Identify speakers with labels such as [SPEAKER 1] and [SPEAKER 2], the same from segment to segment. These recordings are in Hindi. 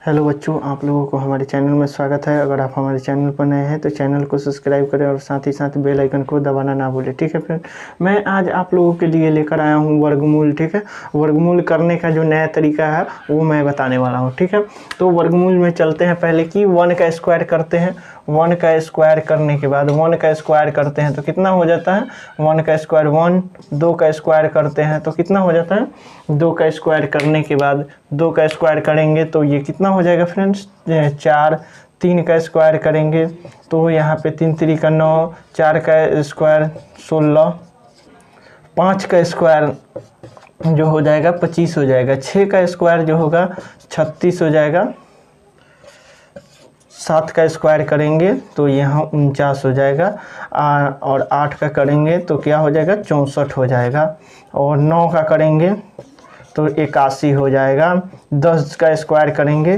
[SPEAKER 1] हेलो बच्चों, आप लोगों को हमारे चैनल में स्वागत है। अगर आप हमारे चैनल पर नए हैं तो चैनल को सब्सक्राइब करें और साथ ही साथ बेल आइकन को दबाना ना भूलें। ठीक है फ्रेंड, मैं आज आप लोगों के लिए लेकर आया हूँ वर्गमूल। ठीक है, वर्गमूल करने का जो नया तरीका है वो मैं बताने वाला हूँ। ठीक है, तो वर्गमूल में चलते हैं। पहले कि 1 का स्क्वायर करते हैं। 1 का स्क्वायर करने के बाद 1 का स्क्वायर करते हैं तो कितना हो जाता है? 1 का स्क्वायर 1। 2 का स्क्वायर करते हैं तो कितना हो जाता है? 2 का स्क्वायर करने के बाद 2 का स्क्वायर करेंगे तो ये कितना हो जाएगा फ्रेंड्स? 4। 3 का स्क्वायर करेंगे तो यहाँ पे 3 3 का 9। 4 का स्क्वायर 16। 5 का स्क्वायर जो हो जाएगा 25 हो जाएगा। 6 का स्क्वायर जो होगा 36 हो जाएगा। 7 का स्क्वायर करेंगे तो यहाँ 49 हो जाएगा। और 8 का करेंगे तो क्या हो जाएगा? 64 हो जाएगा। और 9 का करेंगे तो 81 हो जाएगा। 10 का स्क्वायर करेंगे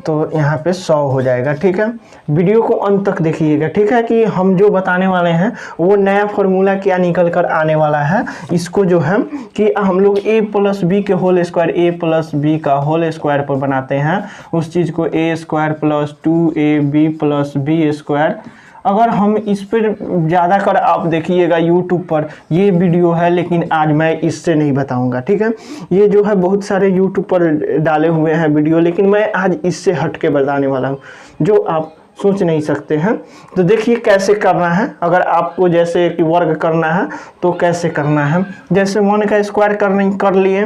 [SPEAKER 1] तो यहाँ पे 100 हो जाएगा। ठीक है, वीडियो को अंत तक देखिएगा। ठीक है, कि हम जो बताने वाले हैं वो नया फार्मूला क्या निकल कर आने वाला है। इसको जो है कि हम लोग a प्लस बी के whole square, a plus B का होल स्क्वायर पर बनाते हैं उस चीज़ को a square plus 2ab plus B square. अगर हम इस पर ज़्यादा कर आप देखिएगा यूट्यूब पर ये वीडियो है, लेकिन आज मैं इससे नहीं बताऊंगा। ठीक है, ये जो है बहुत सारे यूट्यूब पर डाले हुए हैं वीडियो, लेकिन मैं आज इससे हट के बताने वाला हूँ जो आप सोच नहीं सकते हैं। तो देखिए कैसे करना है। अगर आपको जैसे कि वर्ग करना है तो कैसे करना है। जैसे 1 का स्क्वायर कर लिए।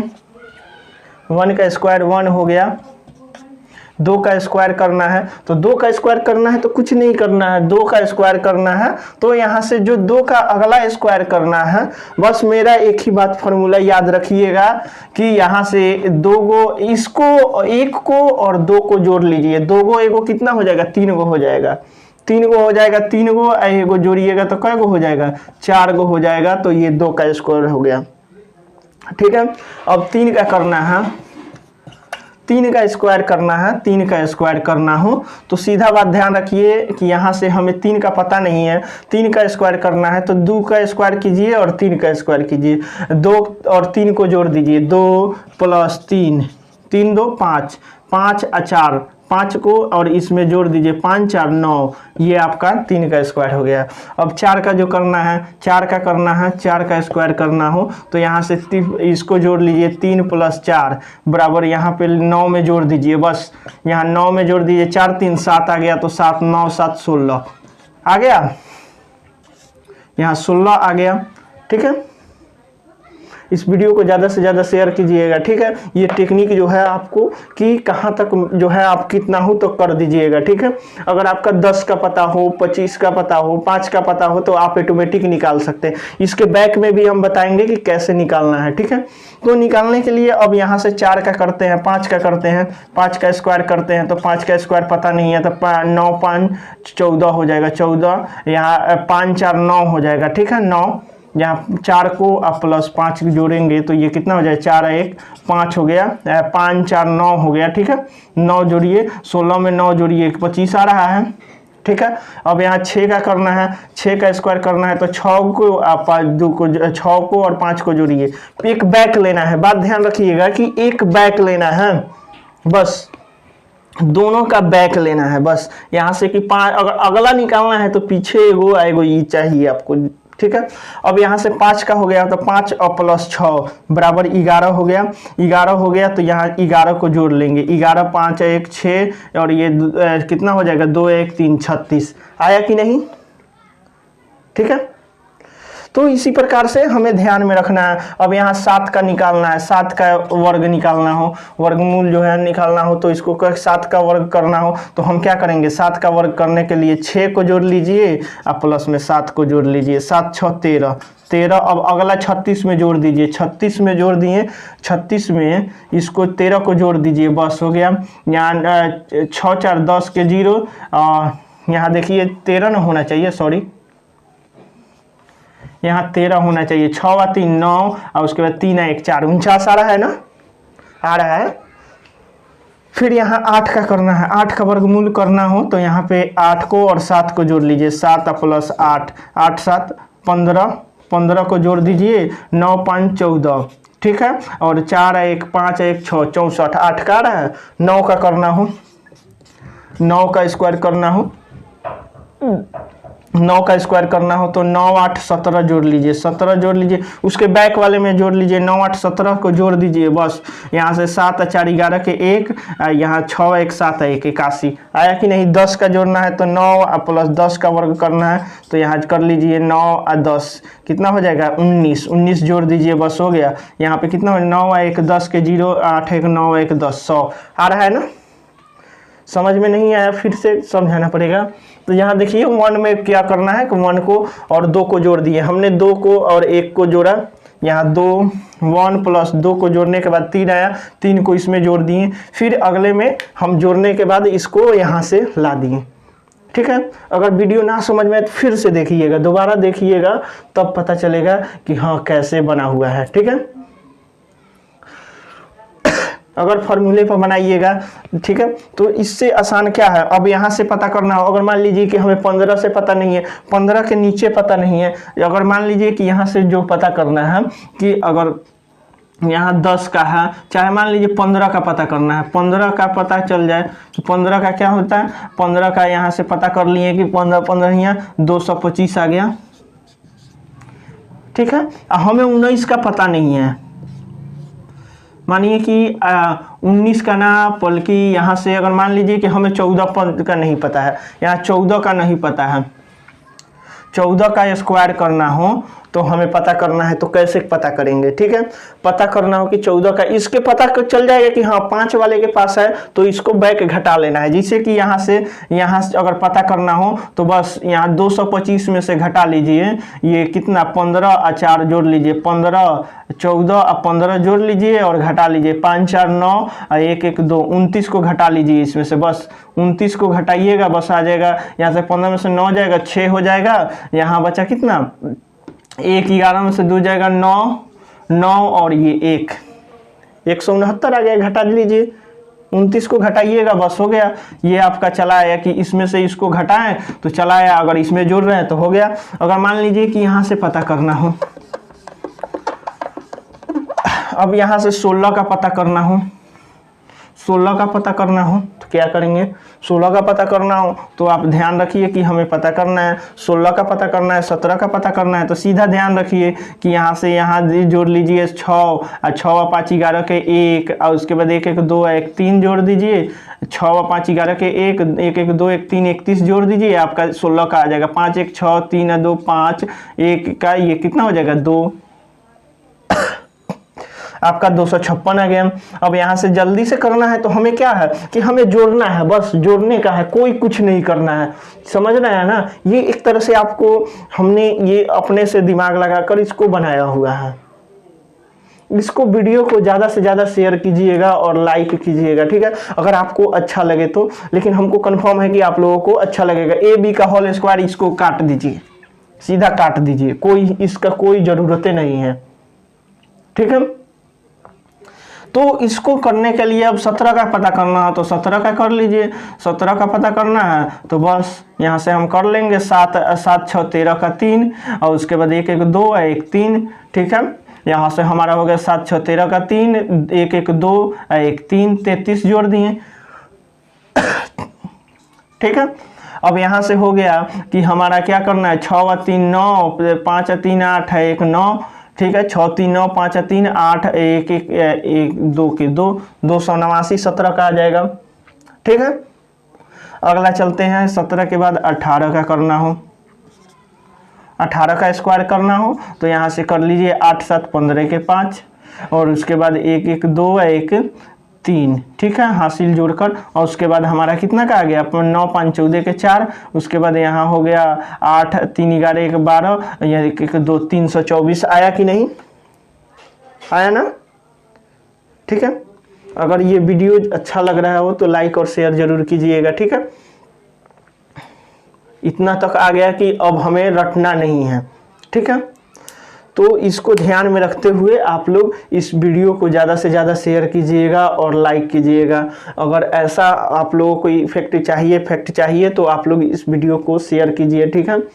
[SPEAKER 1] 1 का स्क्वायर 1 हो गया। 2 का स्क्वायर करना है तो 2 का स्क्वायर करना है तो कुछ नहीं करना है। 2 का स्क्वायर करना है तो यहाँ से जो 2 का अगला स्क्वायर करना है, बस मेरा एक ही बात फार्मूला याद रखिएगा कि यहाँ से 2 गो इसको 1 को और 2 को जोड़ लीजिए। 2 गो 1 कितना हो जाएगा? 3 गो हो जाएगा। 3 गो हो जाएगा। 3 गो 1 गो जोड़िएगा तो कै गो हो जाएगा? 4 गो हो जाएगा। तो ये 2 का स्क्वायर हो गया। ठीक है, अब 3 का करना है। 3 का स्क्वायर करना है। 3 का स्क्वायर करना हो तो सीधा बात ध्यान रखिए कि यहाँ से हमें 3 का पता नहीं है। 3 का स्क्वायर करना है तो 2 का स्क्वायर कीजिए और 3 का स्क्वायर कीजिए। 2 और 3 को जोड़ दीजिए। 2 प्लस 3, 3 2 5, 5 और 4, 5 को और इसमें जोड़ दीजिए। 5 4 9, ये आपका 3 का स्क्वायर हो गया। अब 4 का जो करना है, 4 का करना है। 4 का स्क्वायर करना हो तो यहाँ से इसको जोड़ लीजिए। 3 प्लस 4 बराबर यहाँ पे 9 में जोड़ दीजिए। बस यहाँ 9 में जोड़ दीजिए। 4 3 7 आ गया तो 7 9 7 16 आ गया। यहाँ 16 आ गया। ठीक है, इस वीडियो को ज़्यादा से ज़्यादा शेयर कीजिएगा। ठीक है, ये टेक्निक जो है आपको कि कहाँ तक जो है आप कितना हो तो कर दीजिएगा। ठीक है, अगर आपका 10 का पता हो, 25 का पता हो, 5 का पता हो तो आप ऑटोमेटिक निकाल सकते हैं। इसके बैक में भी हम बताएंगे कि कैसे निकालना है। ठीक है, तो निकालने के लिए अब यहाँ से 4 का करते हैं, 5 का करते हैं। 5 का स्क्वायर करते हैं तो 5 का स्क्वायर पता नहीं है तो 9 5 14 हो जाएगा। 14 यहाँ 5 4 9 हो जाएगा। ठीक है, 9 यहाँ 4 को आप प्लस 5 जोड़ेंगे तो ये कितना हो जाएगा? 4 1 5 हो गया। 5 4 9 हो गया। ठीक है, 9 जोड़िए। 16 में 9 जोड़िए 25 आ रहा है। ठीक है, अब यहाँ 6 का करना है। 6 का स्क्वायर करना है तो 6 को आप 2 को 6 को और 5 को जोड़िए। एक बैक लेना है। बात ध्यान रखिएगा कि एक बैक लेना है, बस दोनों का बैक लेना है। बस यहाँ से कि 5 अगर अगला निकालना है तो पीछे एगो ये चाहिए आपको। ठीक है, अब यहाँ से 5 का हो गया तो 5 और प्लस 6 बराबर 11 हो गया। 11 हो गया तो यहाँ 11 को जोड़ लेंगे। 11 5 1 6 और ये कितना हो जाएगा? 2 1 3 36 आया कि नहीं? ठीक है, तो इसी प्रकार से हमें ध्यान में रखना है। अब यहाँ 7 का निकालना है। 7 का वर्ग निकालना हो, वर्गमूल जो है निकालना हो तो इसको 7 का वर्ग करना हो तो हम क्या करेंगे? 7 का वर्ग करने के लिए 6 को जोड़ लीजिए और प्लस में 7 को जोड़ लीजिए। 7 6 13 13। अब अगला 36 में जोड़ दीजिए। 36 में जोड़ दिए। 36 में इसको 13 को जोड़ दीजिए। बस हो गया। यहाँ 6 4 10 के 0। यहाँ देखिए 13 न होना चाहिए, सॉरी, यहाँ 13 होना चाहिए। 6 और 3 9 और उसके बाद 3 1 4 49 आ रहा है ना? आ रहा है। फिर यहाँ 8 का करना है। 8 का वर्गमूल करना हो तो यहाँ पे 8 को और 7 को जोड़ लीजिए। 7 प्लस 8, 8 7 15, 15 को जोड़ दीजिए। 9 5 14, ठीक है। और 4 है 1 5 है 1 6 64 8 का रहा है। 9 का करना हो, 9 का स्क्वायर करना हो, 9 का स्क्वायर करना हो तो 9 8 17 जोड़ लीजिए, 17 जोड़ लीजिए, उसके बैक वाले में जोड़ लीजिए, 9 8 17 को जोड़ दीजिए बस। यहाँ से 7 4 11 के 1, यहाँ 6 1 7 1 81 आया कि नहीं। 10 का जोड़ना है तो 9 प्लस 10 का वर्ग करना है तो यहाँ कर लीजिए 9 और 10 कितना हो जाएगा 19, 19 जोड़ दीजिए बस हो गया। यहाँ पे कितना हो 9 1 10 के 0 8 1 9 1 10 100 आ रहा है ना। समझ में नहीं आया फिर से समझाना पड़ेगा। तो यहाँ देखिए 1 में क्या करना है कि 1 को और 2 को जोड़ दिए हमने, 2 को और 1 को जोड़ा, यहाँ 2 1 प्लस 2 को जोड़ने के बाद 3 आया, 3 को इसमें जोड़ दिए, फिर अगले में हम जोड़ने के बाद इसको यहाँ से ला दिए। ठीक है। अगर वीडियो ना समझ में आए तो फिर से देखिएगा, दोबारा देखिएगा, तब पता चलेगा कि हाँ कैसे बना हुआ है। ठीक है। अगर फॉर्मूले पर बनाइएगा, ठीक है, तो इससे आसान क्या है, अब यहाँ से पता करना हो। अगर मान लीजिए कि हमें 15 से पता नहीं है, 15 के नीचे पता नहीं है, अगर मान लीजिए कि यहाँ से जो पता करना है कि अगर यहाँ 10 का है, चाहे मान लीजिए 15 का पता करना है, 15 का पता चल जाए तो 15 का क्या होता है, 15 का यहाँ से पता कर लिए कि 15 15 यहाँ 225 आ गया। ठीक है। हमें 19 का पता नहीं है, मानिए कि 19 का ना, बल्कि यहाँ से अगर मान लीजिए कि हमें 14 का नहीं पता है, यहाँ 14 का नहीं पता है, 14 का स्क्वायर करना हो तो हमें पता करना है, तो कैसे पता करेंगे। ठीक है। पता करना हो कि 14 का, इसके पता चल जाएगा कि हाँ 5 वाले के पास है तो इसको बैक घटा लेना है, जिससे कि यहाँ से अगर पता करना हो तो बस यहाँ 225 में से घटा लीजिए, ये कितना 15 और 4 जोड़ लीजिए, 15 14 और 15 जोड़ लीजिए और घटा लीजिए, 5 4 9 और 1 1 2 29 को घटा लीजिए इसमें से, बस 29 को घटाइएगा बस आ जाएगा। यहाँ से 15 में से 9 जाएगा 6 हो जाएगा, यहाँ बचा कितना 1 11 में से 2 जाएगा 9 9 और ये 1 169 आ गया, घटा लीजिए, 29 को घटाइएगा बस हो गया। ये आपका चला आया कि इसमें से इसको घटाएं तो चला आया, अगर इसमें जोड़ रहे हैं तो हो गया। अगर मान लीजिए कि यहाँ से पता करना हो, अब यहाँ से 16 का पता करना हो, 16 का पता करना हो तो क्या करेंगे, 16 का पता करना हो तो आप ध्यान रखिए कि हमें पता करना है 16 का पता करना है, 17 का पता करना है, तो सीधा ध्यान रखिए कि यहाँ से यहाँ जोड़ लीजिए 6 और 6 और 5 11 के 1 और उसके बाद 1 1 2 1 3 जोड़ दीजिए, 6 और 5 11 के 1 1 1 2 1 3 31 जोड़ दीजिए, आपका 16 का आ जाएगा। 5 1 6 3 2 5 1 का ये कितना हो जाएगा 2, आपका 256 आ गया। अब यहाँ से जल्दी से करना है तो हमें क्या है कि हमें जोड़ना है, बस जोड़ने का है, कोई कुछ नहीं करना है, समझ रहे हैं ना। ये एक तरह से आपको हमने ये अपने से दिमाग लगाकर इसको बनाया हुआ है। इसको वीडियो को ज़्यादा से ज़्यादा शेयर कीजिएगा और लाइक कीजिएगा, ठीक है, अगर आपको अच्छा लगे तो। लेकिन हमको कंफर्म है कि आप लोगों को अच्छा लगेगा। ए बी का होल स्क्वायर इसको काट दीजिए, सीधा काट दीजिए, कोई इसका कोई ज़रूरत नहीं है। ठीक है। तो इसको करने के लिए अब 17 का पता करना है तो 17 का कर लीजिए। 17 का पता करना है तो बस यहाँ से हम कर लेंगे 7 7 6 13 का 3 और उसके बाद 1 1 2 1 3। ठीक है। यहाँ से हमारा हो गया 7 6 13 का 3 1 1 2 1 3 33 जोड़ दिए। ठीक है। अब यहाँ से हो गया कि हमारा क्या करना है, 6 और 3 9 5 और 3 8 है 1 9। ठीक है। 6 3 9 5 3 8 1 1 1 2 के 2 289 17 का आ जाएगा। ठीक है। अगला चलते हैं 17 के बाद 18 का करना हो, 18 का स्क्वायर करना हो तो यहाँ से कर लीजिए 8 7 15 के 5 और उसके बाद 1 1 2 1 3। ठीक है। हासिल जोड़कर और उसके बाद हमारा कितना का आ गया 9 5 14 के 4। उसके बाद यहाँ हो गया 8 3 11 1 12 या 1 1 2 324 आया कि नहीं आया ना। ठीक है। अगर ये वीडियो अच्छा लग रहा हो तो लाइक और शेयर जरूर कीजिएगा। ठीक है। इतना तक आ गया कि अब हमें रटना नहीं है। ठीक है। तो इसको ध्यान में रखते हुए आप लोग इस वीडियो को ज़्यादा से ज़्यादा शेयर कीजिएगा और लाइक कीजिएगा। अगर ऐसा आप लोगों को फैक्ट चाहिए तो आप लोग इस वीडियो को शेयर कीजिए। ठीक है। जब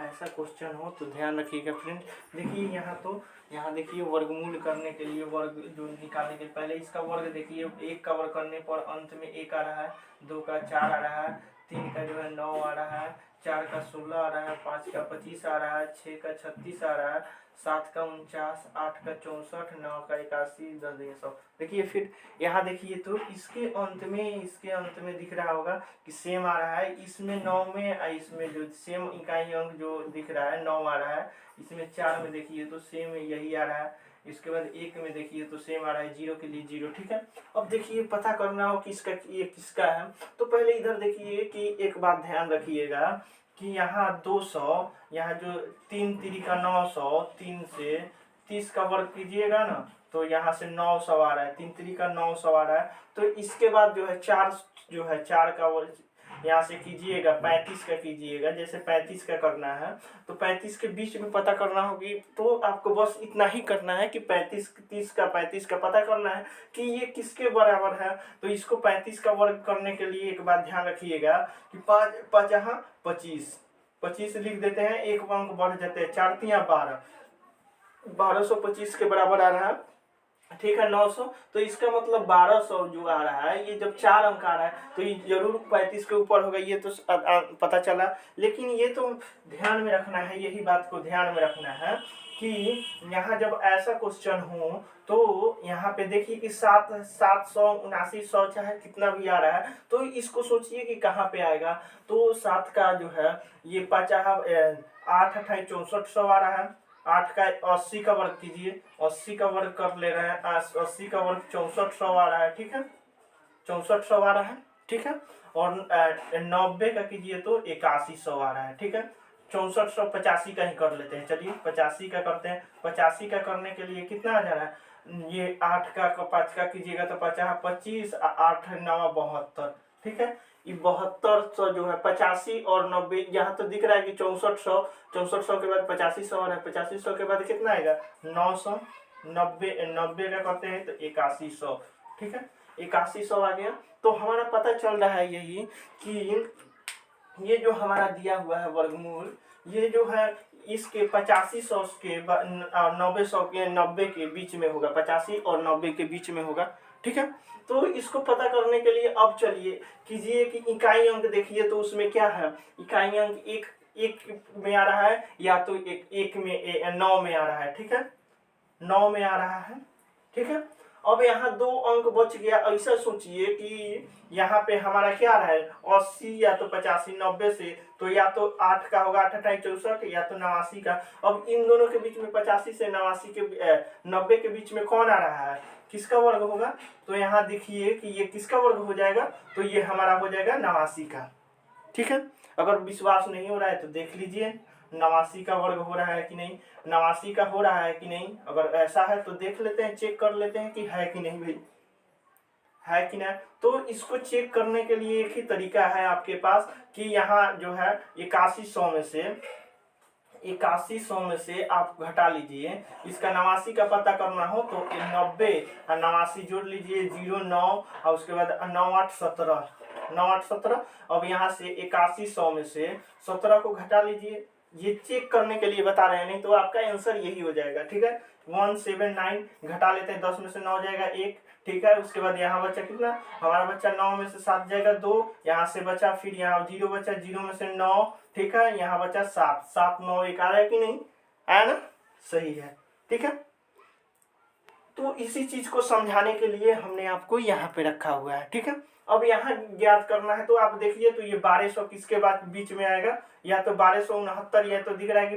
[SPEAKER 1] ऐसा क्वेश्चन हो तो ध्यान रखिएगा फ्रेंड। देखिए यहाँ तो यहाँ देखिए वर्गमूल करने के लिए वर्ग जो निकालने के पहले इसका वर्ग देखिए, 1 का वर्ग करने पर अंत में 1 आ रहा है, 2 का 4 आ रहा है, 3 का जो है 9 आ रहा है, 4 का 16 आ रहा है, 5 का 25 आ रहा है, 6 का 36 आ रहा है, 7 का 49, 8 का 64, 9 का 81, 10 का 100। देखिए फिर यहाँ देखिए तो इसके अंत में दिख रहा होगा कि सेम आ रहा है, इसमें 9 में इसमें जो सेम इकाई अंक जो दिख रहा है 9 आ रहा है, इसमें 4 में देखिए तो सेम यही आ रहा है, इसके बाद 1 में देखिए तो सेम आ रहा है, 0 के लिए 0। ठीक है, अब देखिए पता करना हो किसका ये किसका है, तो पहले इधर देखिए कि एक बात ध्यान रखिएगा कि यहाँ 200, यहाँ जो 3 तिरी का 900, 3 से 30 का वर्ग कीजिएगा ना तो यहाँ से 900 आ रहा है, 3 तिरी का 900 आ रहा है। तो इसके बाद जो है 4 का वर्ग यहाँ से कीजिएगा, 35 का कीजिएगा, जैसे 35 का करना है तो 35 के बीच में पता करना होगी, तो आपको बस इतना ही करना है कि 35 का पता करना है कि ये किसके बराबर है। तो इसको 35 का वर्ग करने के लिए एक बात ध्यान रखिएगा कि 25 लिख देते हैं, एक अंक बढ़ जाते हैं, 4 तियां 1225 के बराबर आ रहा है। ठीक है, 900, तो इसका मतलब 1200 जो आ रहा है, ये जब 4 अंक आ रहा है तो ये जरूर 35 के ऊपर होगा, ये तो पता चला। लेकिन ये तो ध्यान में रखना है, यही बात को ध्यान में रखना है कि यहाँ जब ऐसा क्वेश्चन हो तो यहाँ पे देखिए कि 779 चाहे कितना भी आ रहा है, तो इसको सोचिए कि कहाँ पे आएगा। तो 7 का जो है ये 50, 8 28 6400 आ रहा है, 8 का 80 का वर्ग कीजिए, 80 का वर्ग कर ले रहे हैं, 80 का वर्ग 6400 आ रहा है। ठीक है, 6400 आ रहा है। ठीक है, और 90 का कीजिए तो 8100 आ रहा है। ठीक है, 6400 85 का ही कर लेते हैं, चलिए 85 का करते हैं। 85 का करने के लिए कितना आ जा रहा है, ये 8 का 5 का कीजिएगा तो 50 25, 8 9 72। ठीक है, ये 7200 जो है 85 और 90, यहाँ तो दिख रहा है कि 6400 के बाद 8500 आ रहा है, 8500 के बाद कितना आएगा 900, 90 का करते हैं तो 8100। ठीक है, 8100 आ गया। तो हमारा पता चल रहा है यही कि ये जो हमारा दिया हुआ है वर्गमूल, ये जो है इसके 8500 के 90 के बीच में होगा, 85 और 90 के बीच में होगा। ठीक है, तो इसको पता करने के लिए अब चलिए कीजिए कि इकाई अंक देखिए तो उसमें क्या है, इकाई अंक एक में आ रहा है या तो एक में 9 में आ रहा है। ठीक है, 9 में आ रहा है। ठीक है, अब यहाँ 2 अंक बच गया। ऐसा सोचिए कि यहाँ पे हमारा क्या रहा है 80 या तो 85, 90 से तो या तो 8 का होगा 8 28 64 या तो 89 का। अब इन दोनों के बीच में 85 से 89 के 90 के बीच में कौन आ रहा है, किसका वर्ग होगा। तो यहाँ देखिए कि ये किसका वर्ग हो जाएगा, तो ये हमारा हो जाएगा 89 का। ठीक है, अगर विश्वास नहीं हो रहा है तो देख लीजिए 89 का वर्ग हो रहा है कि नहीं, 89 का हो रहा है कि नहीं। अगर ऐसा है तो देख लेते हैं, चेक कर लेते हैं कि है कि नहीं भाई, है कि नहीं। तो इसको चेक करने के लिए एक ही तरीका है आपके पास कि यहाँ जो है 8100 में से आप घटा लीजिए। इसका 89 का पता करना हो तो 90 और 89 जोड़ लीजिए, 0 9 और उसके बाद 9 8 17, 9 8 17। अब यहाँ से 8100 में से 17 को घटा लीजिए, ये चेक करने के लिए बता रहे हैं, नहीं तो आपका आंसर यही हो जाएगा। ठीक है, 179 घटा लेते हैं, 10 में से 9 जाएगा 1। ठीक है, उसके बाद यहाँ बचा कितना, हमारा बच्चा 9 में से 7 जाएगा 2, यहाँ से बचा, फिर यहाँ 0 बचा, 0 में से 9। ठीक है, यहाँ बचा 7, 7 9 1 आ रहा है कि नहीं, आया ना, सही है। ठीक है, तो इसी चीज को समझाने के लिए हमने आपको यहाँ पे रखा हुआ है। ठीक है, अब यहाँ ज्ञात करना है तो आप देखिए तो ये 1200 किसके बाद बीच में आएगा, या तो 1269, या तो दिख रहा है कि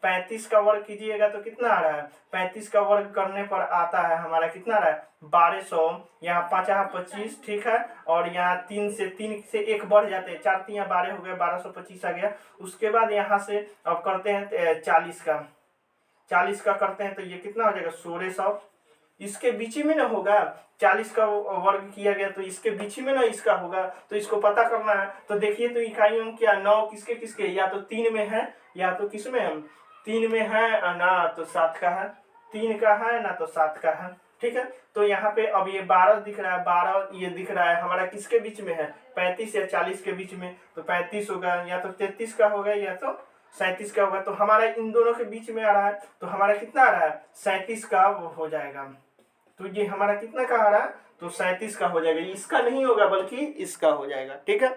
[SPEAKER 1] 35 का वर्ग कीजिएगा तो कितना आ रहा है, 35 का वर्ग करने पर आता है हमारा कितना आ रहा है 1200, यहाँ 50 25। ठीक है, और यहाँ 3 से 1 बढ़ जाते हैं, 4 3 12 हो गए, 1225 आ गया। उसके बाद यहाँ से अब करते हैं 40 का करते हैं तो ये कितना हो जाएगा 1600। इसके बीच में ना होगा, 40 का वर्ग किया गया तो इसके बीच में ना इसका होगा, तो इसको पता करना है। तो देखिए तो इकाई अंक क्या 9 किसके किसके, या तो 3 में है या तो किस में है, 3 में है ना तो 7 का है, 3 का है ना तो 7 का है। ठीक है, तो यहाँ पे अब ये 12 दिख रहा है, 12 ये दिख रहा है हमारा किसके बीच में है 35 या 40 के बीच में, तो 35 होगा, या तो 33 का होगा या तो 37 का होगा। तो हमारा इन दोनों के बीच में आ रहा है, तो हमारा कितना आ रहा है 37 का हो जाएगा। तो ये हमारा कितना का आ रहा है, तो 37 का हो जाएगा। इसका नहीं होगा बल्कि इसका हो जाएगा। ठीक है,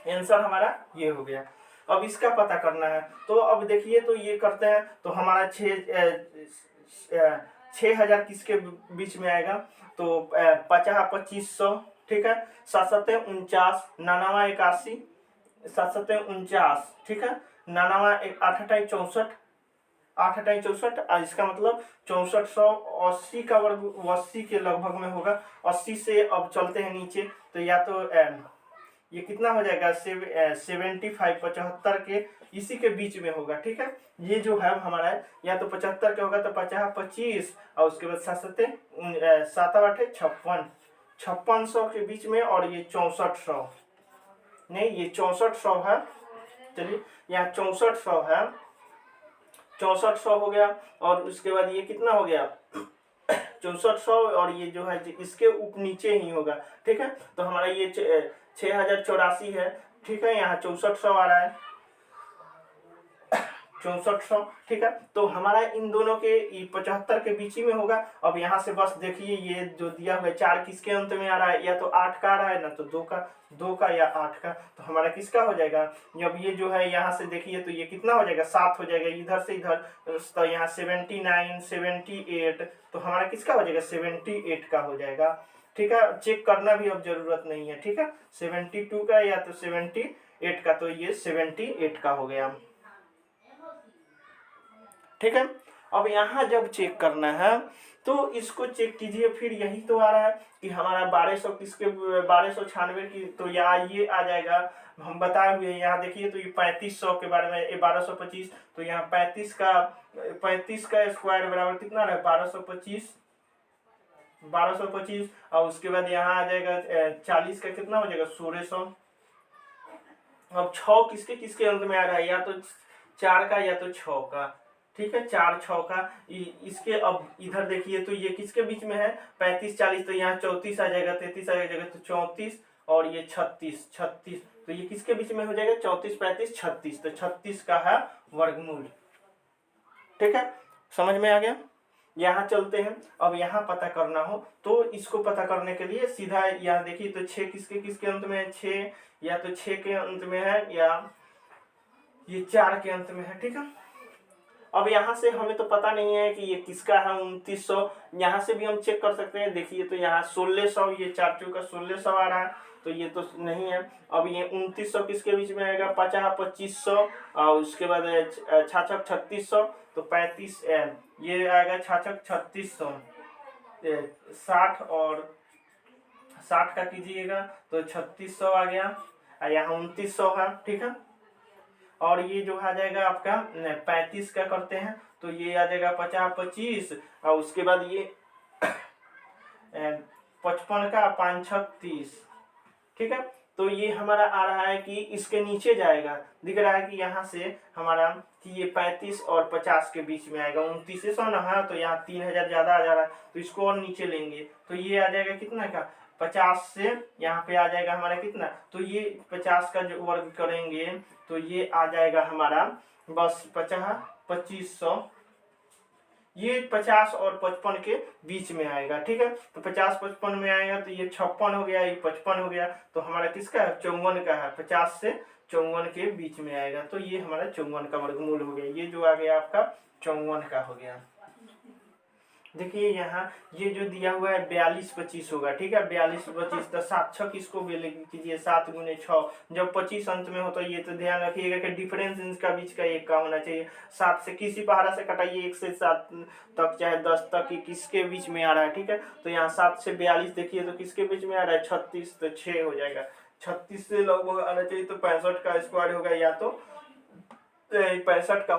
[SPEAKER 1] आंसर हमारा ये हो गया। अब इसका पता करना है, तो अब देखिए तो ये करते हैं, तो हमारा 6,000 किसके बीच में आएगा, तो 50 2500, ठीक है, 7 7 49, 99 81, 7 7 49, ठीक है, 99 8 8 64, 8 8 64, इसका मतलब 6400 80 का वर्ग 80 के लगभग में होगा। 80 से अब चलते हैं नीचे, तो या तो ये कितना हो जाएगा 75 75 के इसी के बीच में होगा। ठीक है, ये जो है हमारा या तो 75 का होगा, तो 50 25 और उसके बाद 7 7 8 56 5600 के बीच में, और ये 6400 नहीं, ये 6400 है। चलिए यहाँ 6400 है, 6400 हो गया। और उसके बाद ये कितना हो गया 6400, और ये जो है इसके नीचे ही होगा। ठीक है, तो हमारा ये 6084 है। ठीक है, यहाँ 6400 आ रहा है, 6400। ठीक है, तो हमारा इन दोनों के 75 के बीच ही में होगा। अब यहाँ से बस देखिए ये जो दिया हुआ है 4 किसके अंत में आ रहा है, या तो 8 का आ रहा है ना, तो 2 का या 8 का, तो हमारा किसका हो जाएगा। अब ये जो है यहाँ से देखिए तो ये कितना हो जाएगा 7 हो जाएगा, इधर से इधर, तो यहाँ 79 78, तो हमारा किसका हो जाएगा 78 का हो जाएगा। ठीक है, चेक करना भी अब जरूरत नहीं है। ठीक है, 72 का या तो 78 का, तो ये 78 का हो गया। ठीक है, अब यहाँ जब चेक करना है तो इसको चेक कीजिए, फिर यही तो आ रहा है कि हमारा 1200 किसके 1296 की, तो यहाँ ये आ जाएगा। हम बताए हुए यहाँ देखिए, तो ये 3500 के बारे में, ये 1225, तो यहाँ 35 का स्क्वायर बराबर कितना रहा 1225, और उसके बाद यहाँ आ जाएगा 40 का कितना हो जाएगा 1600। अब 6 किसके किसके अंत में आ रहा है, या तो 4 का या तो 6 का। ठीक है, 4 6 का। इसके अब इधर देखिए तो ये किसके बीच में है 35 40, तो यहाँ 34 आ जाएगा, 33 आ जाएगा, तो 34, और ये 36 36, तो ये किसके बीच में हो जाएगा 34 35 36, तो 36 का है वर्गमूल। ठीक है, समझ में आ गया। यहाँ चलते हैं, अब यहाँ पता करना हो तो इसको पता करने के लिए सीधा यहाँ देखिए तो 6 किसके किसके अंत में है, 6 या तो 6 के अंत में है, या ये 4 के अंत में है। ठीक है, अब यहाँ से हमें तो पता नहीं है कि ये किसका है 2900, यहाँ से भी हम चेक कर सकते हैं। देखिए तो यहाँ 1600, ये 4 चौका 1600 आ रहा है, तो ये तो नहीं है। अब ये 2900 किसके बीच में आएगा 50 2500, और उसके बाद 66 3600, तो 35 ये आएगा 66 3600, 60 और 60 का कीजिएगा तो 3600 आ गया, और यहाँ 2900 है। ठीक है, और ये जो आ जाएगा आपका 35 का करते हैं, तो ये आ जाएगा 50 25, और उसके बाद ये 55 का 5 6 30। ठीक है, तो ये हमारा आ रहा है कि इसके नीचे जाएगा, दिख रहा है कि यहाँ से हमारा कि ये 35 और 50 के बीच में आएगा। 2900 ना है, तो यहाँ 3000 ज़्यादा आ जा रहा है, तो इसको और नीचे लेंगे, तो ये आ जाएगा कितना का 50 से यहाँ पे आ जाएगा हमारा कितना, तो ये 50 का जो वर्ग करेंगे तो ये आ जाएगा हमारा बस 50 2500, ये 50 और 55 के बीच में आएगा। ठीक है, तो 50 55 में आएगा, तो ये 56 हो गया, ये 55 हो गया, तो हमारा किसका है 54 का है, 50 से 54 के बीच में आएगा, तो ये हमारा 54 का वर्गमूल हो गया। ये जो आ गया आपका 54 का हो गया। देखिए यहाँ ये जो दिया हुआ है 42 25 होगा। ठीक है, 42 25, तो 7 6 किसको कीजिए 7 गुने 6, जब 25 अंत में हो तो ये तो ध्यान रखिएगा कि डिफरेंस इनका बीच का 1 का होना चाहिए। 7 से किसी पहाड़ा से कटाइए 1 से 7 तक चाहे 10 तक, किसके बीच में आ रहा है। ठीक है, तो यहाँ 7 से 42 देखिए तो किसके बीच में आ रहा है 36, तो 6 हो जाएगा। 36 से लगभग आना चाहिए, तो 65 का स्क्वायर होगा, या तो 65 का